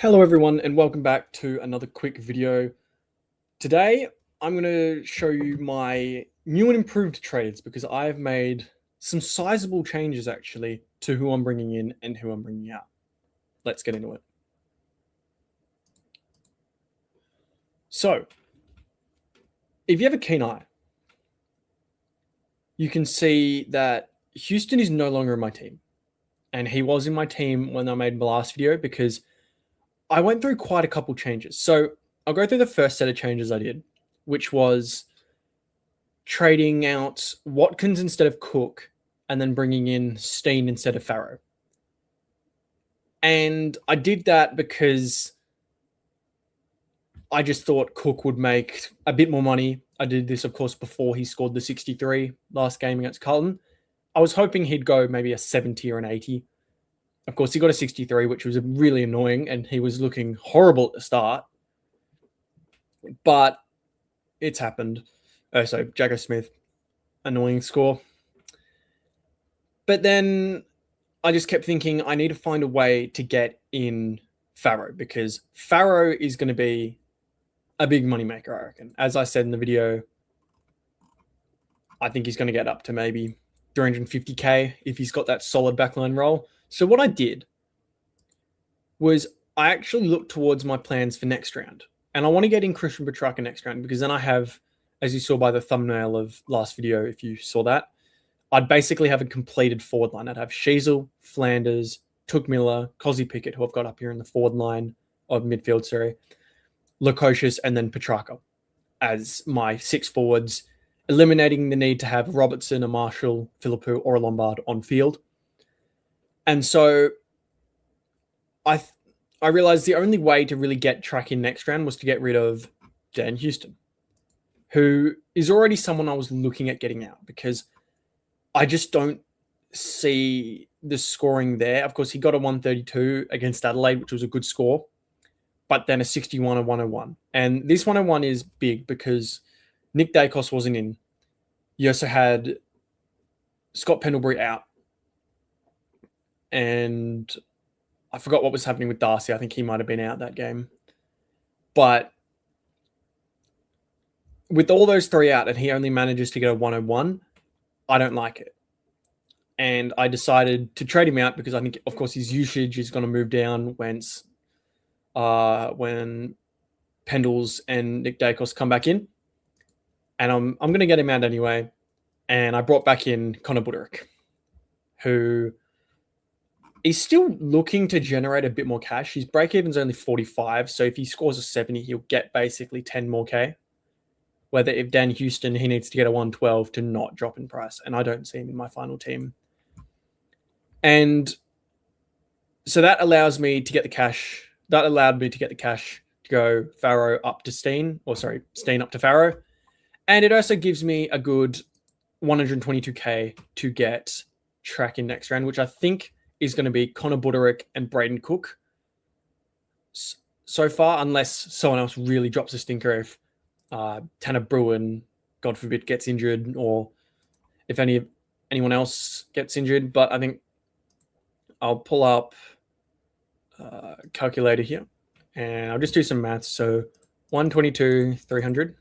Hello everyone and welcome back to another quick video. Today I'm going to show you my new and improved trades because I have made some sizable changes actually to who I'm bringing in and who I'm bringing out. Let's get into it. So if you have a keen eye, you can see that Houston is no longer in my team, and he was in my team when I made my last video because I went through quite a couple changes. So I'll go through the first set of changes I did, which was trading out Watkins instead of Cook and then bringing in Steen instead of Farrow. And I did that because I just thought Cook would make a bit more money. I did this, of course, before he scored the 63 last game against Carlton. I was hoping he'd go maybe a 70 or an 80. Of course, he got a 63, which was really annoying, and he was looking horrible at the start. But it's happened. So Jagger Smith, annoying score. But then I just kept thinking I need to find a way to get in Farrow because Farrow is going to be a big moneymaker, I reckon. As I said in the video, I think he's going to get up to maybe 350k if he's got that solid backline role. So what I did was I actually looked towards my plans for next round. And I want to get in Christian Petrarca next round because then I have, as you saw by the thumbnail of last video, if you saw that, I'd basically have a completed forward line. I'd have Sheasel, Flanders, Took Miller, Cozzy Pickett, who I've got up here in the forward line of midfield, Lukosius, and then Petrarca as my six forwards, eliminating the need to have Robertson, a Marshall, Philippou, or a Lombard on field. And so I realized the only way to really get track in next round was to get rid of Dan Houston, who is already someone I was looking at getting out because I just don't see the scoring there. Of course, he got a 132 against Adelaide, which was a good score, but then a 61 and 101. And this 101 is big because Nick Dacos wasn't in. You also had Scott Pendlebury out. And I forgot what was happening with Darcy. I think he might have been out that game. But with all those three out and he only manages to get a 101, I don't like it. And I decided to trade him out because I think, of course, his usage is going to move down when Pendles and Nick Dacos come back in. And I'm going to get him out anyway. And I brought back in Connor Buderick, who is still looking to generate a bit more cash. His break-even's only 45, so if he scores a 70, he'll get basically 10 more K. Whether if Dan Houston, he needs to get a 112 to not drop in price, and I don't see him in my final team. And so that allows me to get the cash. That allowed me to get the cash to go Farrow up to Steen, Steen up to Farrow. And it also gives me a good 122k to get track in next round, which I think is going to be Connor Buderick and Braden Cook so far, unless someone else really drops a stinker, if Tanner Bruin, God forbid, gets injured, or if anyone else gets injured. But I think I'll pull up a calculator here, and I'll just do some maths. So 122, 300.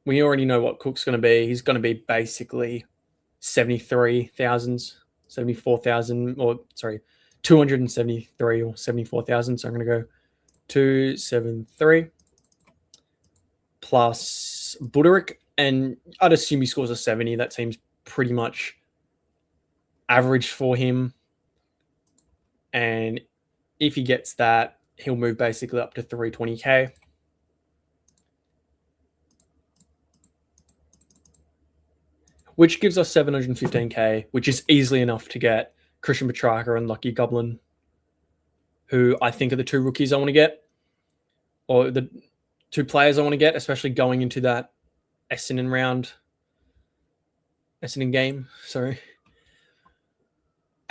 We already know what Cook's going to be. He's going to be basically 73,000. 74,000 or 273 or 74,000. So I'm going to go 273 plus Buderick, and I'd assume he scores a 70. That seems pretty much average for him. And if he gets that, he'll move basically up to 320k. Which gives us 715k, which is easily enough to get Christian Petrarca and Lucky Goblin, who I think are the two rookies I want to get, or the two players I want to get, especially going into that Essendon game.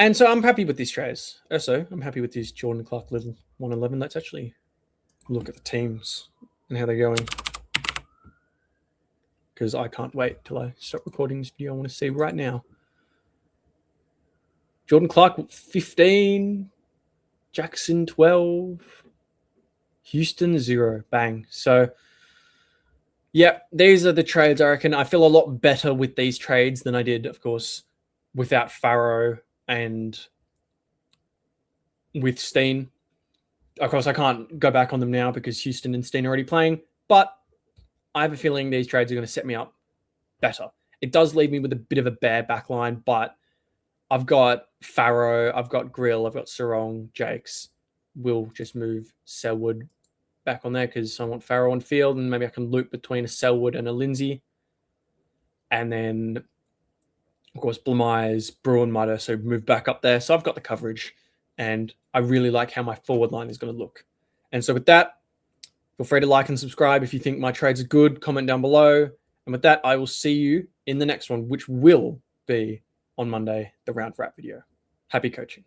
And so I'm happy with these trades. Also, I'm happy with this Jordan Clark little 111. Let's actually look at the teams and how they're going, because I can't wait till I stop recording this video. I want to see right now. Jordan Clark, 15. Jackson 12, Houston 0. Bang. So, yeah, these are the trades I reckon. I feel a lot better with these trades than I did, of course, without Farrow and with Steen. Of course, I can't go back on them now because Houston and Steen are already playing, but I have a feeling these trades are going to set me up better. It does leave me with a bit of a bare backline, but I've got Farrow, I've got Grill, I've got Sarong, Jakes. We'll just move Selwood back on there because I want Farrow on field, and maybe I can loop between a Selwood and a Lindsay. And then, of course, Blamires, Bruin might also move back up there. So I've got the coverage, and I really like how my forward line is going to look. And so with that, feel free to like and subscribe if you think my trades are good. Comment down below. And with that, I will see you in the next one, which will be on Monday, the round wrap video. Happy coaching.